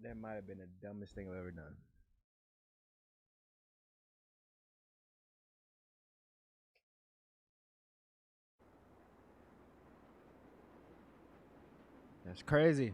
That might have been the dumbest thing I've ever done. That's crazy.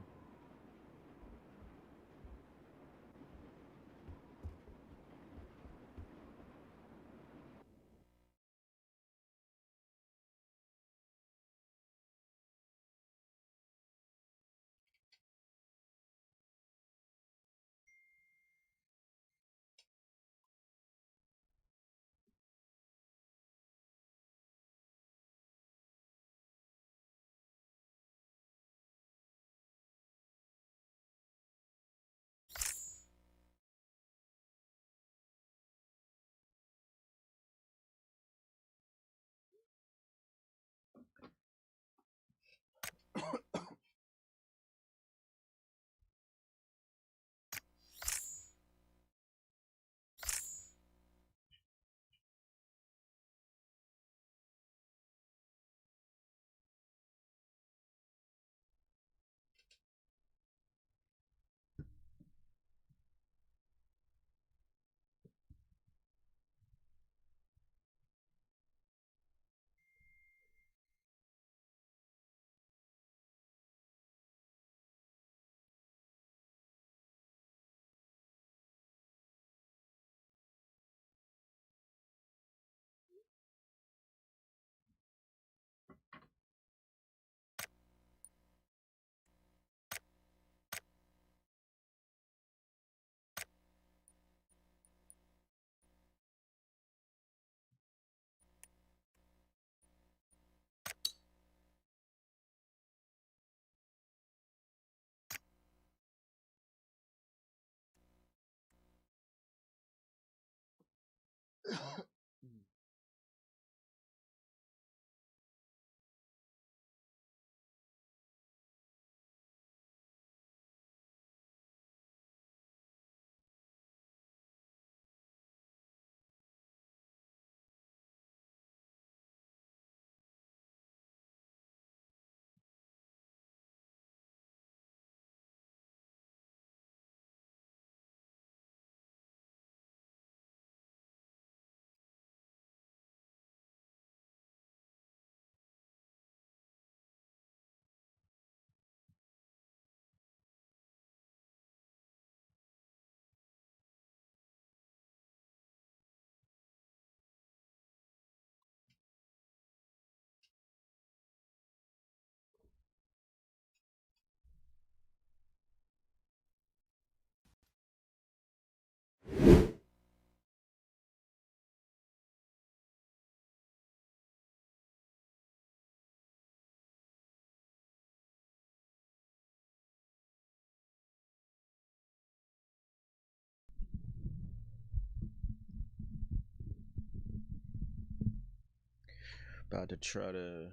About to try to.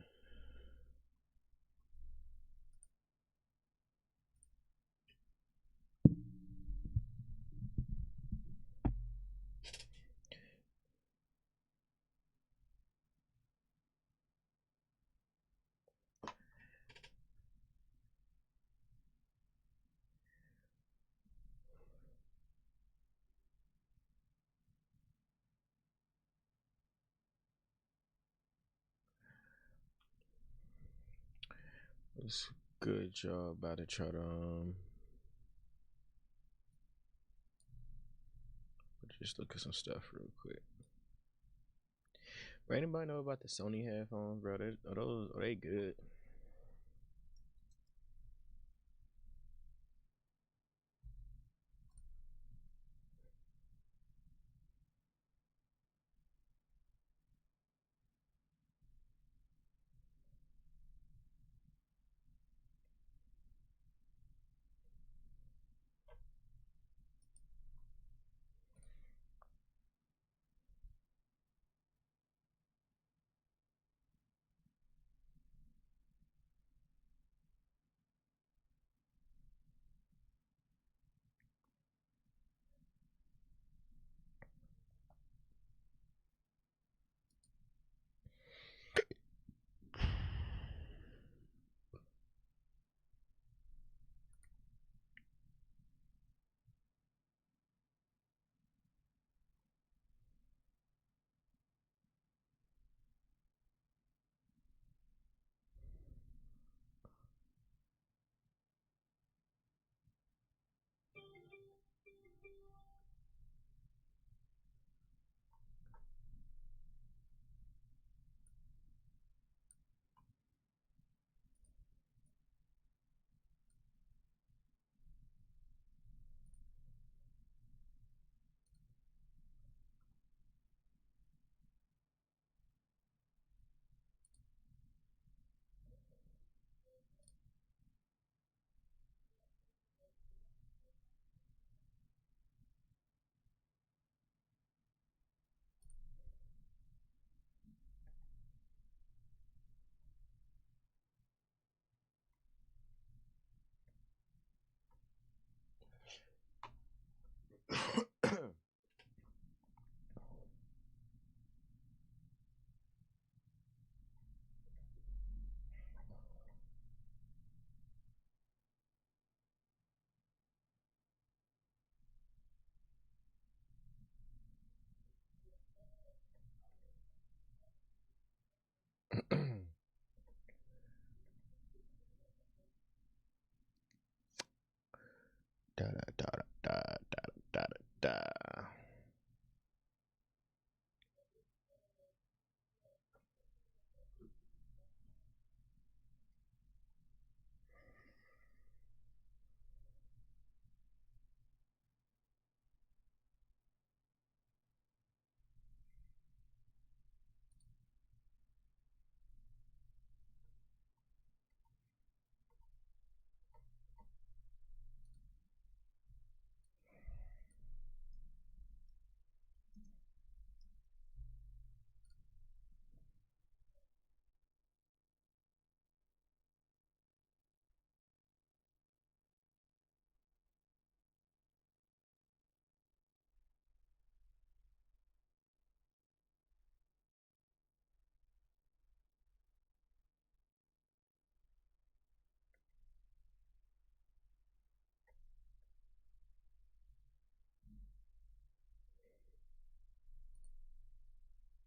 It's good job. About to try to just look at some stuff real quick. Bro, anybody know about the Sony headphones, bro? Are they good?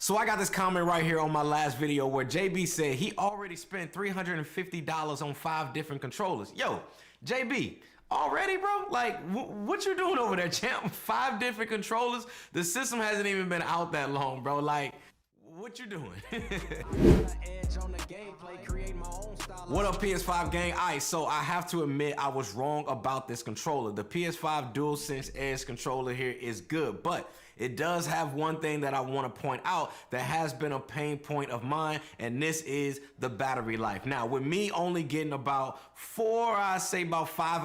So I got this comment right here on my last video where JB said he already spent $350 on 5 different controllers. Yo, JB, already, bro? Like, what you doing over there, champ? 5 different controllers? The system hasn't even been out that long, bro. Like, what you doing? What up, PS5 gang? Alright, so I have to admit I was wrong about this controller. The PS5 DualSense Edge controller here is good, but it does have one thing that I want to point out that has been a pain point of mine, and this is the battery life. Now, with me only getting about 5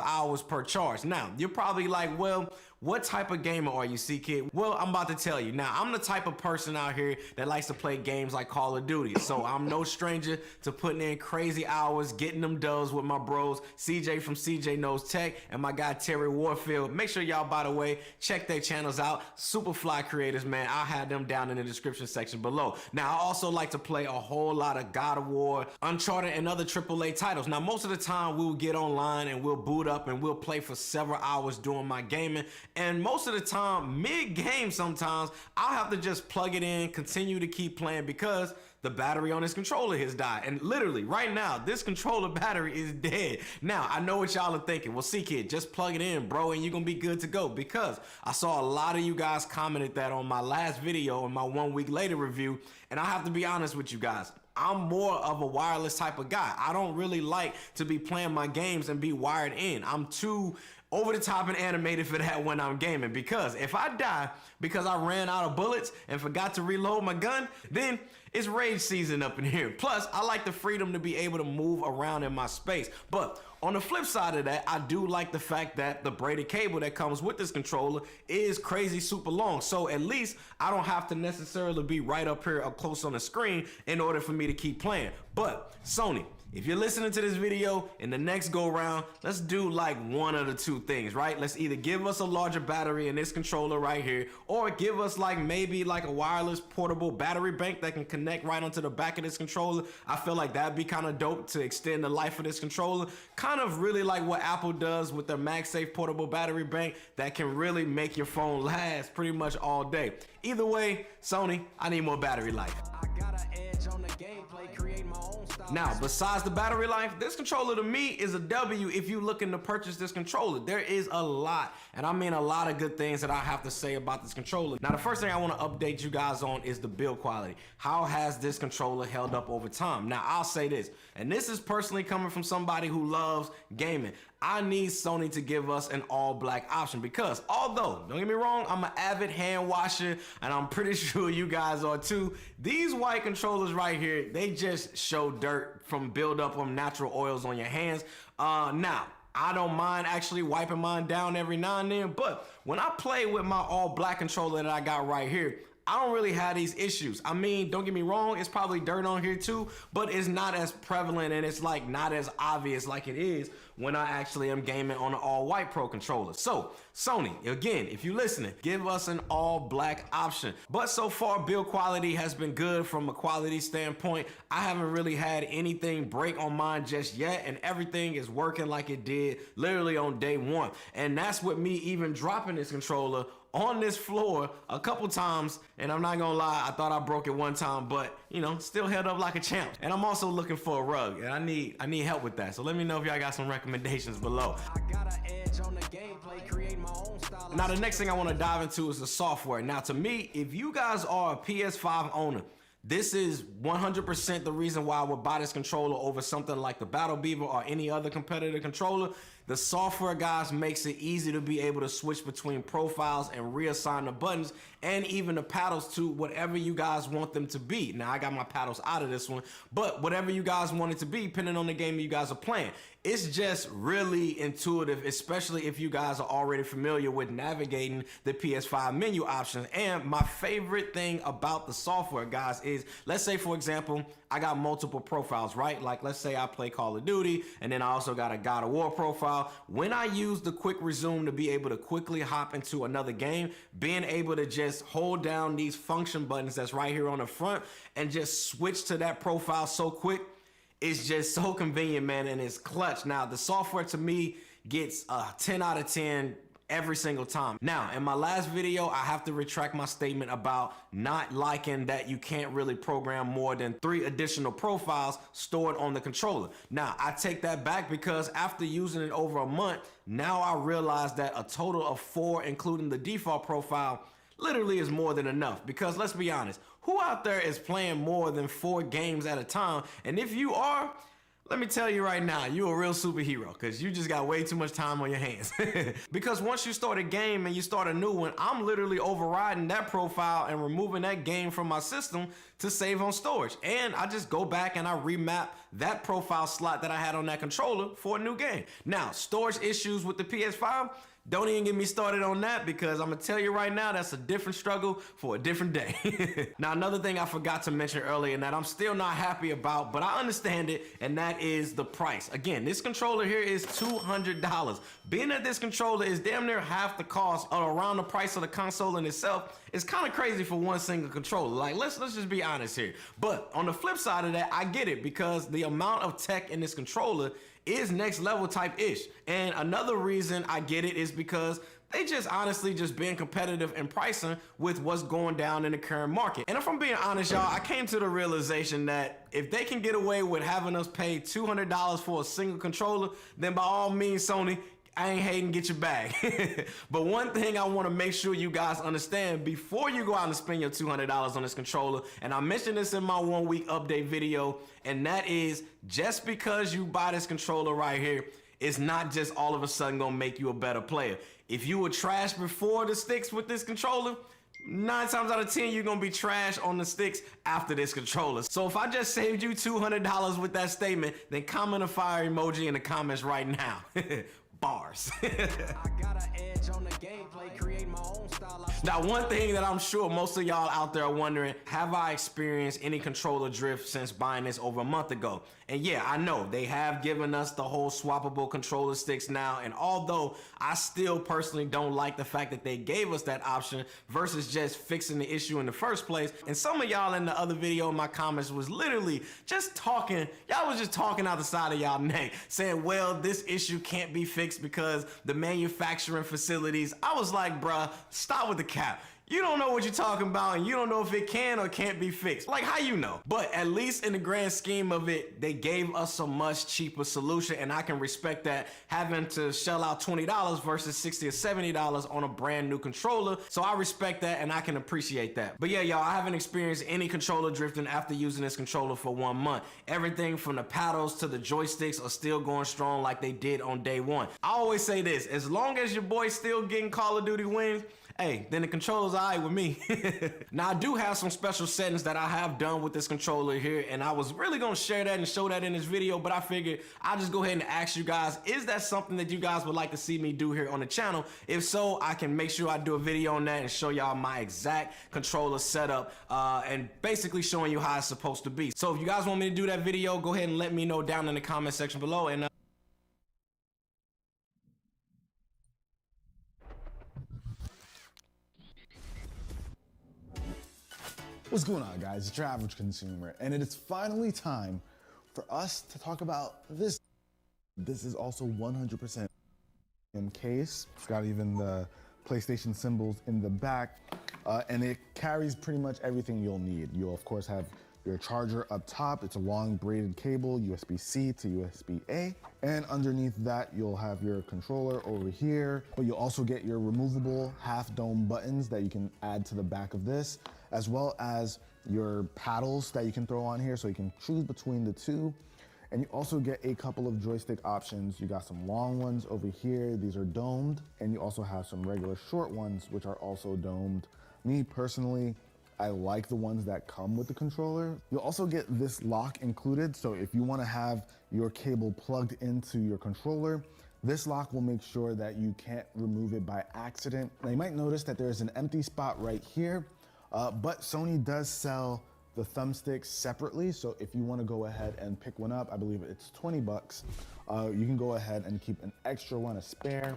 hours per charge. Now, you're probably like, well, what type of gamer are you, C-Kid? Well, I'm about to tell you. Now, I'm the type of person out here that likes to play games like Call of Duty. So I'm no stranger to putting in crazy hours, getting them dubs with my bros, CJ from CJ Knows Tech, and my guy Terry Warfield. Make sure y'all, by the way, check their channels out. Super fly creators, man. I'll have them down in the description section below. Now, I also like to play a whole lot of God of War, Uncharted, and other AAA titles. Now, most of the time, we'll get online and we'll boot up and we'll play for several hours during my gaming. And most of the time, mid-game sometimes, I'll have to just plug it in, continue to keep playing because the battery on this controller has died. And literally, right now, this controller battery is dead. Now, I know what y'all are thinking. Well, C-Kid, just plug it in, bro, and you're gonna be good to go. Because I saw a lot of you guys commented that on my last video, in my 1 week later review, and I have to be honest with you guys. I'm more of a wireless type of guy. I don't really like to be playing my games and be wired in. I'm too over the top and animated for that when I'm gaming, because if I die because I ran out of bullets and forgot to reload my gun, then it's rage season up in here. Plus, I like the freedom to be able to move around in my space. But on the flip side of that, I do like the fact that the braided cable that comes with this controller is crazy super long. So at least I don't have to necessarily be right up here up close on the screen in order for me to keep playing. But Sony, if you're listening to this video in the next go round, let's do like one of the two things, right? Let's either give us a larger battery in this controller right here, or give us like maybe like a wireless portable battery bank that can connect right onto the back of this controller. I feel like that'd be kind of dope to extend the life of this controller. Kind of really like what Apple does with their MagSafe portable battery bank that can really make your phone last pretty much all day. Either way, Sony, I need more battery life. I got an edge on the gameplay, create my own style. Now, besides the battery life, this controller to me is a W if you're looking to purchase this controller. There is a lot, and I mean a lot of good things that I have to say about this controller. Now, the first thing I want to update you guys on is the build quality. How has this controller held up over time? Now, I'll say this, and this is personally coming from somebody who loves gaming. I need Sony to give us an all black option because although, don't get me wrong, I'm an avid hand washer and I'm pretty sure you guys are too. These white controllers right here, they just show dirt from buildup of natural oils on your hands. Now, I don't mind actually wiping mine down every now and then, but when I play with my all black controller that I got right here, I don't really have these issues. I mean, don't get me wrong, it's probably dirt on here too, but it's not as prevalent and it's like not as obvious like it is when I actually am gaming on an all white Pro controller. So Sony, again, if you're listening, give us an all black option. But so far, build quality has been good from a quality standpoint. I haven't really had anything break on mine just yet, and everything is working like it did literally on day one. And that's with me even dropping this controller on this floor a couple times, and I'm not gonna lie, I thought I broke it one time, but you know, still held up like a champ. And I'm also looking for a rug, and I need help with that. So let me know if y'all got some recommendations below. I got an edge on the gameplay, create my own style. Now the next thing I want to dive into is the software. Now to me, if you guys are a PS5 owner, this is 100% the reason why I would buy this controller over something like the Battle Beaver or any other competitor controller. The software, guys, makes it easy to be able to switch between profiles and reassign the buttons and even the paddles to whatever you guys want them to be. Now, I got my paddles out of this one, but whatever you guys want it to be, depending on the game you guys are playing. It's just really intuitive, especially if you guys are already familiar with navigating the PS5 menu options. And my favorite thing about the software, guys, is let's say, for example, I got multiple profiles, right? Like, let's say I play Call of Duty, and then I also got a God of War profile. When I use the quick resume to be able to quickly hop into another game, being able to just hold down these function buttons that's right here on the front and just switch to that profile so quick, it's just so convenient, man, and it's clutch. Now, the software to me gets a 10 out of 10 every single time. Now, in my last video, I have to retract my statement about not liking that you can't really program more than 3 additional profiles stored on the controller. Now, I take that back because after using it over a month, now I realize that a total of 4, including the default profile, literally is more than enough. Because let's be honest, who out there is playing more than 4 games at a time? And if you are, let me tell you right now, you're a real superhero because you just got way too much time on your hands. Because once you start a game and you start a new one, I'm literally overriding that profile and removing that game from my system to save on storage. And I just go back and I remap that profile slot that I had on that controller for a new game. Now, storage issues with the PS5, don't even get me started on that because I'm gonna tell you right now, that's a different struggle for a different day. Now, another thing I forgot to mention earlier and that I'm still not happy about, but I understand it, and that is the price. Again, this controller here is $200. Being that this controller is damn near half the cost or around the price of the console in itself, it's kind of crazy for one single controller. Like, let's just be honest here. But on the flip side of that, I get it because the amount of tech in this controller is next level type ish. And another reason I get it is because they just honestly just being competitive in pricing with what's going down in the current market. And if I'm being honest, y'all, I came to the realization that if they can get away with having us pay $200 for a single controller, then by all means, Sony, I ain't hating, get your bag. But one thing I want to make sure you guys understand before you go out and spend your $200 on this controller, and I mentioned this in my 1 week update video, and that is just because you buy this controller right here, it's not just all of a sudden gonna make you a better player. If you were trash before the sticks with this controller, 9 times out of 10, you're gonna be trash on the sticks after this controller. So if I just saved you $200 with that statement, then comment a fire emoji in the comments right now. Bars. I got an edge on the gameplay, create my own style. Now, one thing that I'm sure most of y'all out there are wondering, have I experienced any controller drift since buying this over a month ago? And yeah, I know they have given us the whole swappable controller sticks now, and although I still personally don't like the fact that they gave us that option versus just fixing the issue in the first place, and some of y'all in the other video in my comments was literally just talking, y'all was just talking out the side of y'all neck, saying, well, this issue can't be fixed because the manufacturing facilities. I was like, bruh, stop with the cap. You don't know what you're talking about, and you don't know if it can or can't be fixed. Like, how you know? But at least in the grand scheme of it, they gave us a much cheaper solution, and I can respect that, having to shell out $20 versus $60 or $70 on a brand new controller. So I respect that, and I can appreciate that. But yeah, y'all, I haven't experienced any controller drifting after using this controller for 1 month. Everything from the paddles to the joysticks are still going strong like they did on day one. I always say this, as long as your boy's still getting Call of Duty wins, hey, then the controller's alright with me. Now, I do have some special settings that I have done with this controller here, and I was really gonna share that and show that in this video, but I figured I'll just go ahead and ask you guys, is that something that you guys would like to see me do here on the channel? If so, I can make sure I do a video on that and show y'all my exact controller setup, and basically showing you how it's supposed to be. So if you guys want me to do that video, go ahead and let me know down in the comment section below, and What's going on, guys? It's your average consumer, and it is finally time for us to talk about this. This is also 100% in case. It's got even the PlayStation symbols in the back, and it carries pretty much everything you'll need. You'll of course have your charger up top. It's a long braided cable, USB-C to USB-A, and underneath that you'll have your controller over here, but you'll also get your removable half dome buttons that you can add to the back of this, as well as your paddles that you can throw on here so you can choose between the two. And you also get a couple of joystick options. You got some long ones over here, these are domed, and you also have some regular short ones which are also domed. Me personally, I like the ones that come with the controller. You'll also get this lock included, so if you want to have your cable plugged into your controller, this lock will make sure that you can't remove it by accident. Now you might notice that there's an empty spot right here, but Sony does sell the thumbsticks separately, so if you want to go ahead and pick one up, I believe it's 20 bucks, you can go ahead and keep an extra one, a spare,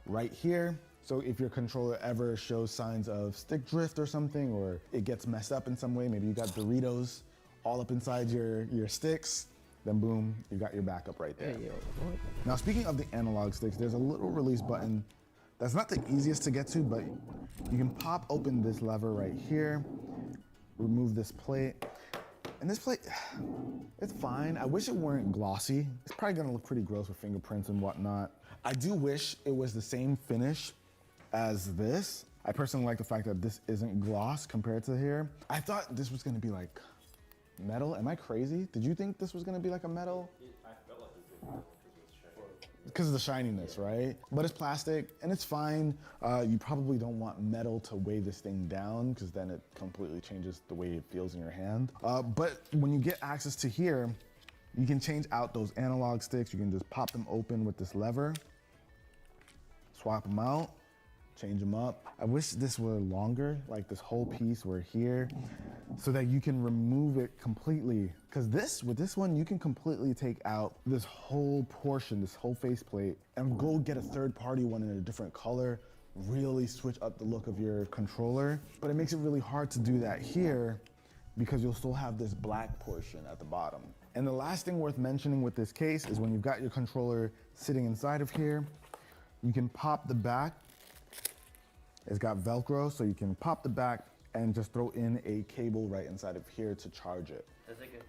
right here. So if your controller ever shows signs of stick drift or something, or it gets messed up in some way, maybe you got Doritos all up inside your sticks, then boom, you got your backup right there. Hey, yo, now speaking of the analog sticks, there's a little release button That's not the easiest to get to, but you can pop open this lever right here, remove this plate. And this plate, it's fine. I wish it weren't glossy. It's probably gonna look pretty gross with fingerprints and whatnot. I do wish it was the same finish as this. I personally like the fact that this isn't gloss compared to here. I thought this was gonna be like metal. Am I crazy? Did you think this was gonna be like a metal? I felt like it was Because of the shininess, right? But it's plastic and it's fine. You probably don't want metal to weigh this thing down because then it completely changes the way it feels in your hand. But when you get access to here, you can change out those analog sticks. You can just pop them open with this lever, swap them out, change them up. I wish this were longer, like this whole piece were here, so that you can remove it completely. Because with this one, you can completely take out this whole portion, this whole faceplate, and go get a third-party one in a different color, really switch up the look of your controller. But it makes it really hard to do that here because you'll still have this black portion at the bottom. And the last thing worth mentioning with this case is when you've got your controller sitting inside of here, you can pop the back. It's got Velcro, so you can pop the back and just throw in a cable right inside of here to charge it. Does it get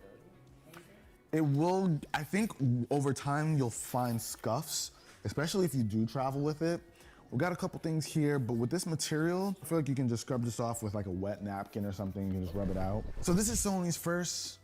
dirty? It will, I think over time you'll find scuffs, especially if you do travel with it. We've got a couple things here, but with this material, I feel like you can just scrub this off with like a wet napkin or something. You can just rub it out. So this is Sony's first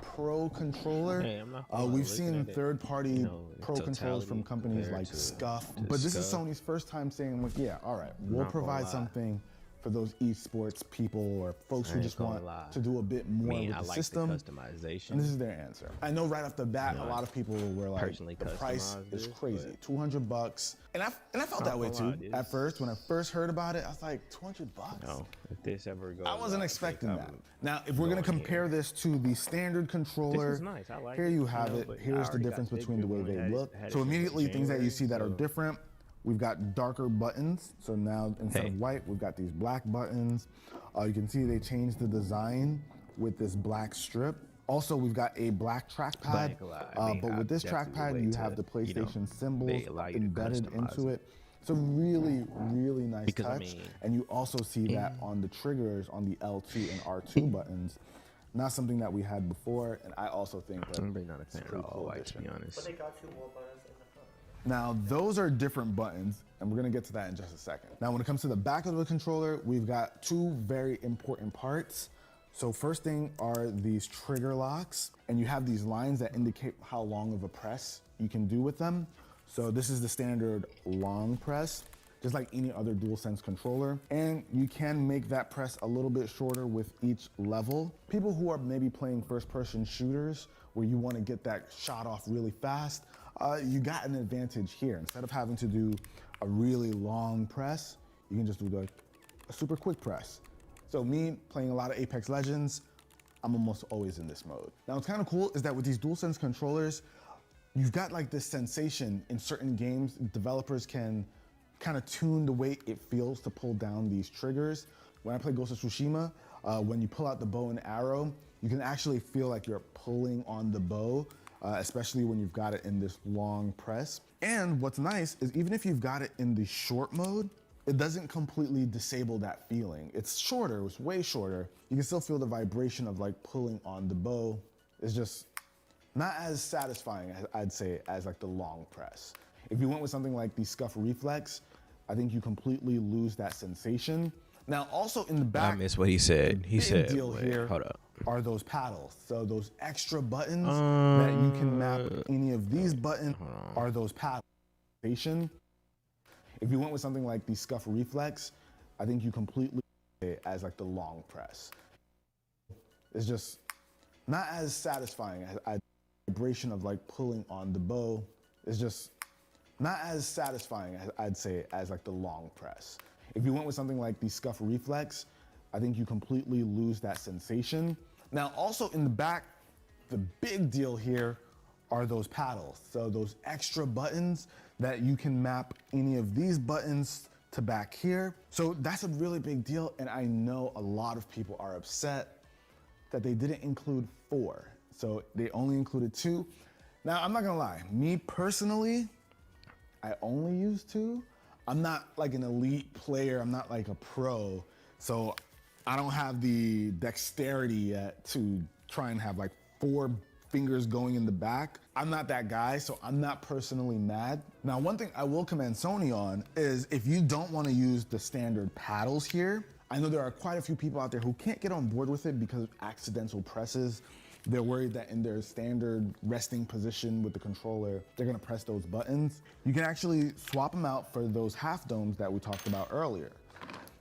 Pro controller. Hey, We've seen third-party Pro controllers from companies like Scuff, but this is Sony's first time saying, like, yeah, all right, we'll provide something for those esports people or folks who just want to do a bit more with the system. Customization. And this is their answer. I know right off the bat, a lot of people were like, the price is crazy, $200. And I felt that way too. At first, when I first heard about it, I was like, $200? No, if this ever goes, I wasn't expecting that. Now, if we're gonna compare this to the standard controller, this is nice. I like here it, you have it. but Here's the difference between the way they look. So immediately, things that you see that are different, we've got darker buttons. So now instead of white, we've got these black buttons. You can see they changed the design with this black strip. Also, we've got a black trackpad, but with this trackpad, you have the PlayStation symbols embedded into it. It's a really, really nice touch. And you also see that on the triggers on the L2 and R2 buttons. Not something that we had before, and I also think that I'm really not a fan of all white, to be honest. But they got 2 more buttons in the front. Now, those are different buttons, and we're gonna get to that in just a second. Now, when it comes to the back of the controller, we've got 2 very important parts. So first thing are these trigger locks, and you have these lines that indicate how long of a press you can do with them. So this is the standard long press, just like any other DualSense controller. And you can make that press a little bit shorter with each level. People who are maybe playing first-person shooters, where you wanna get that shot off really fast, you got an advantage here. Instead of having to do a really long press, you can just do a super quick press. So me playing a lot of Apex Legends, I'm almost always in this mode. Now what's kind of cool is that with these DualSense controllers, you've got like this sensation in certain games. Developers can kind of tune the way it feels to pull down these triggers. When I play Ghost of Tsushima, when you pull out the bow and arrow, you can actually feel like you're pulling on the bow, especially when you've got it in this long press. And what's nice is even if you've got it in the short mode, it doesn't completely disable that feeling. It's shorter, it's way shorter. You can still feel the vibration of like pulling on the bow. It's just not as satisfying, I'd say, as like the long press. If you went with something like the Scuff Reflex, I think you completely lose that sensation. Now, also in the back, I missed what he said. He said, deal here hold up. Are those paddles. So those extra buttons that you can map any of these buttons are those paddles. If you went with something like the Scuff Reflex, I think you completely as like the long press. It's just not as satisfying as vibration of like pulling on the bow. It's just not as satisfying, I'd say, as like the long press. If you went with something like the Scuff Reflex, I think you completely lose that sensation. Now, also in the back, the big deal here are those paddles. So those extra buttons that you can map any of these buttons to back here. So that's a really big deal, and I know a lot of people are upset that they didn't include 4. So they only included 2. Now, I'm not gonna lie, me personally, I only use 2. I'm not like an elite player. I'm not like a pro. So I don't have the dexterity yet to try and have like 4 fingers going in the back. I'm not that guy, so I'm not personally mad. Now, one thing I will commend Sony on is if you don't want to use the standard paddles here, I know there are quite a few people out there who can't get on board with it because of accidental presses. They're worried that in their standard resting position with the controller, they're gonna press those buttons. You can actually swap them out for those half domes that we talked about earlier.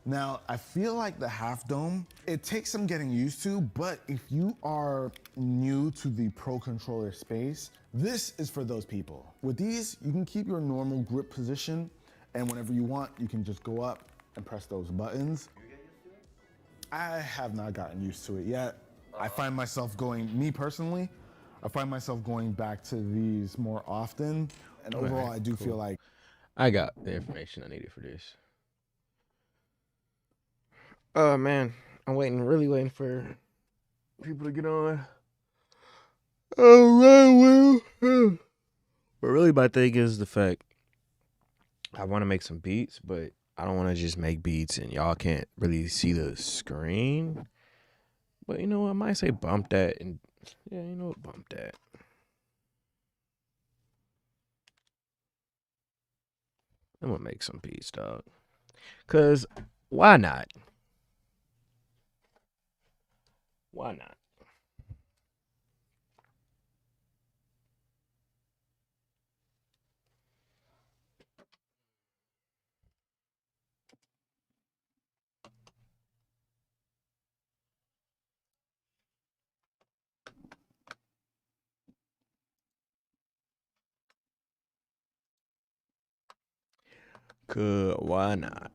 Now, I feel like the half dome, it takes some getting used to, but if you are new to the pro controller space, this is for those people. With these, you can keep your normal grip position, and whenever you want, you can just go up and press those buttons. I have not gotten used to it yet. I find myself me personally, I find myself going back to these more often. And overall, I do feel like I got the information I needed for this. Oh man, I'm really waiting for people to get on. Oh man, but really my thing is the fact I want to make some beats, but I don't want to just make beats and y'all can't really see the screen. But you know what, I might say bump that, and yeah, you know what, bump that. I'm gonna make some beats, dog. Cause why not? Why not? Why not?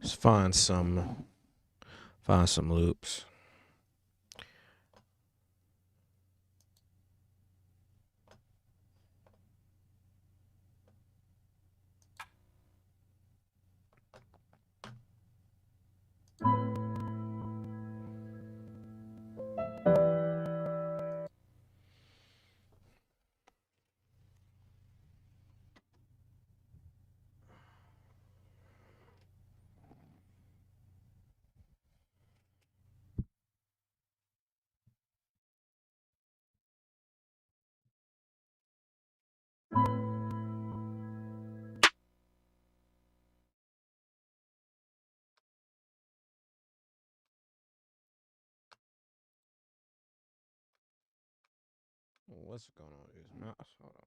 Just find some loops. What's going on with this mouse? Hold on.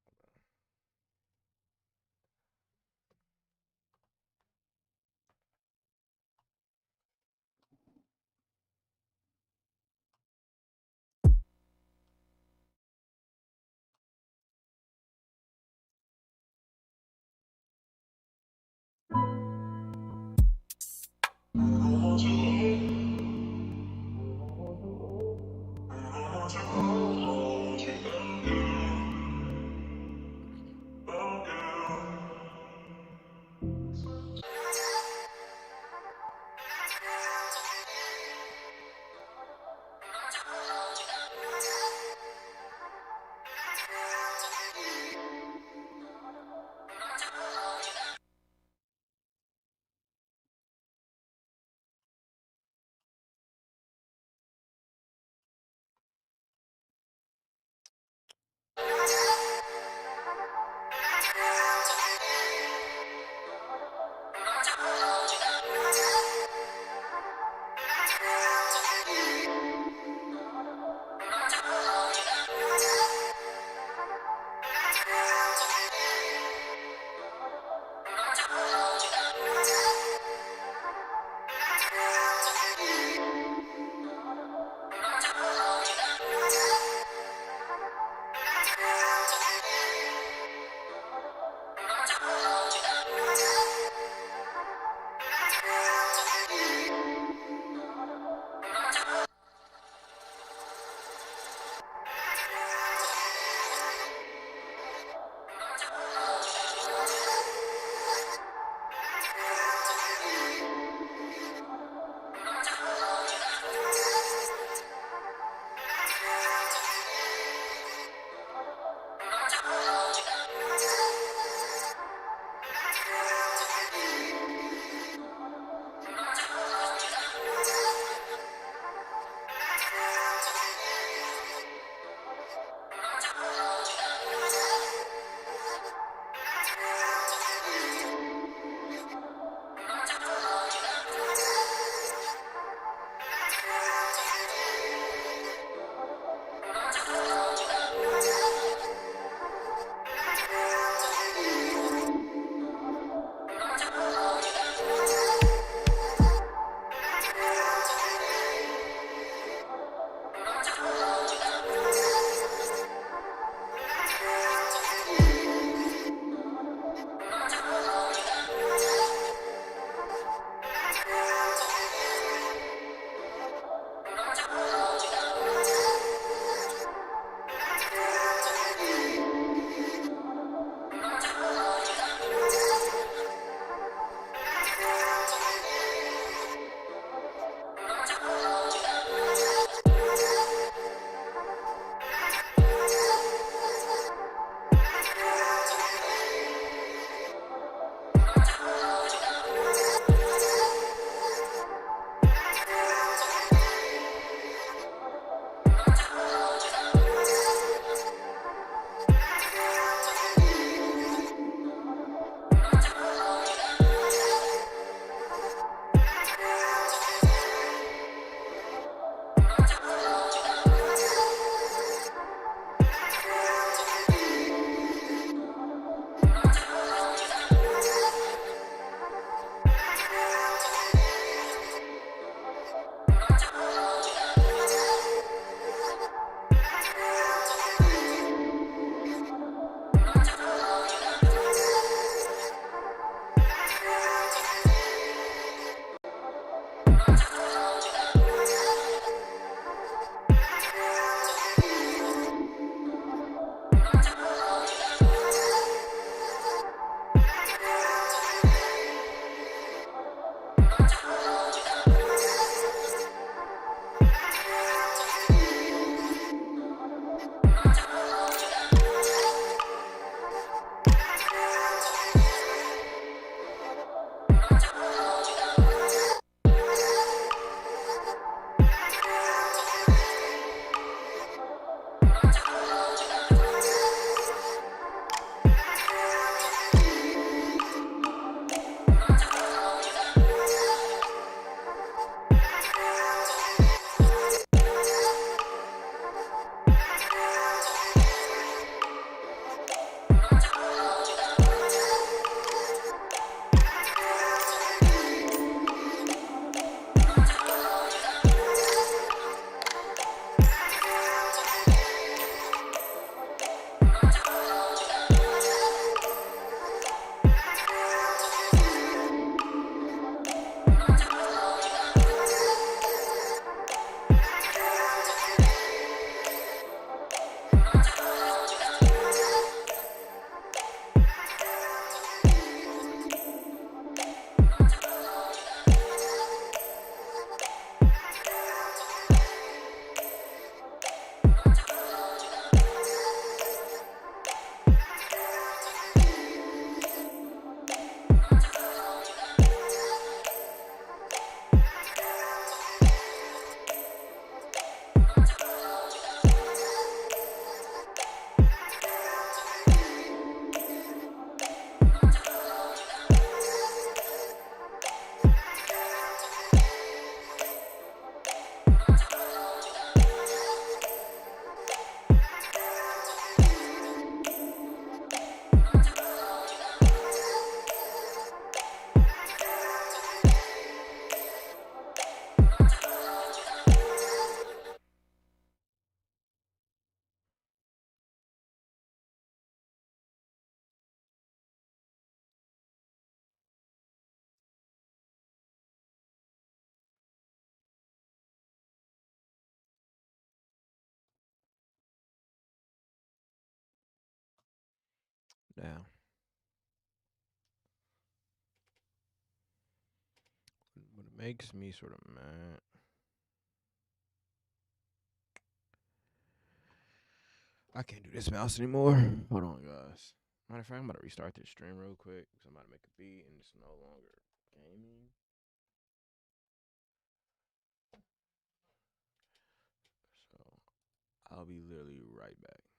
Now, what makes me sort of mad, I can't do this mouse anymore. Hold on, guys. Matter of fact, I'm about to restart this stream real quick because I'm about to make a beat and it's no longer gaming. So I'll be literally right back.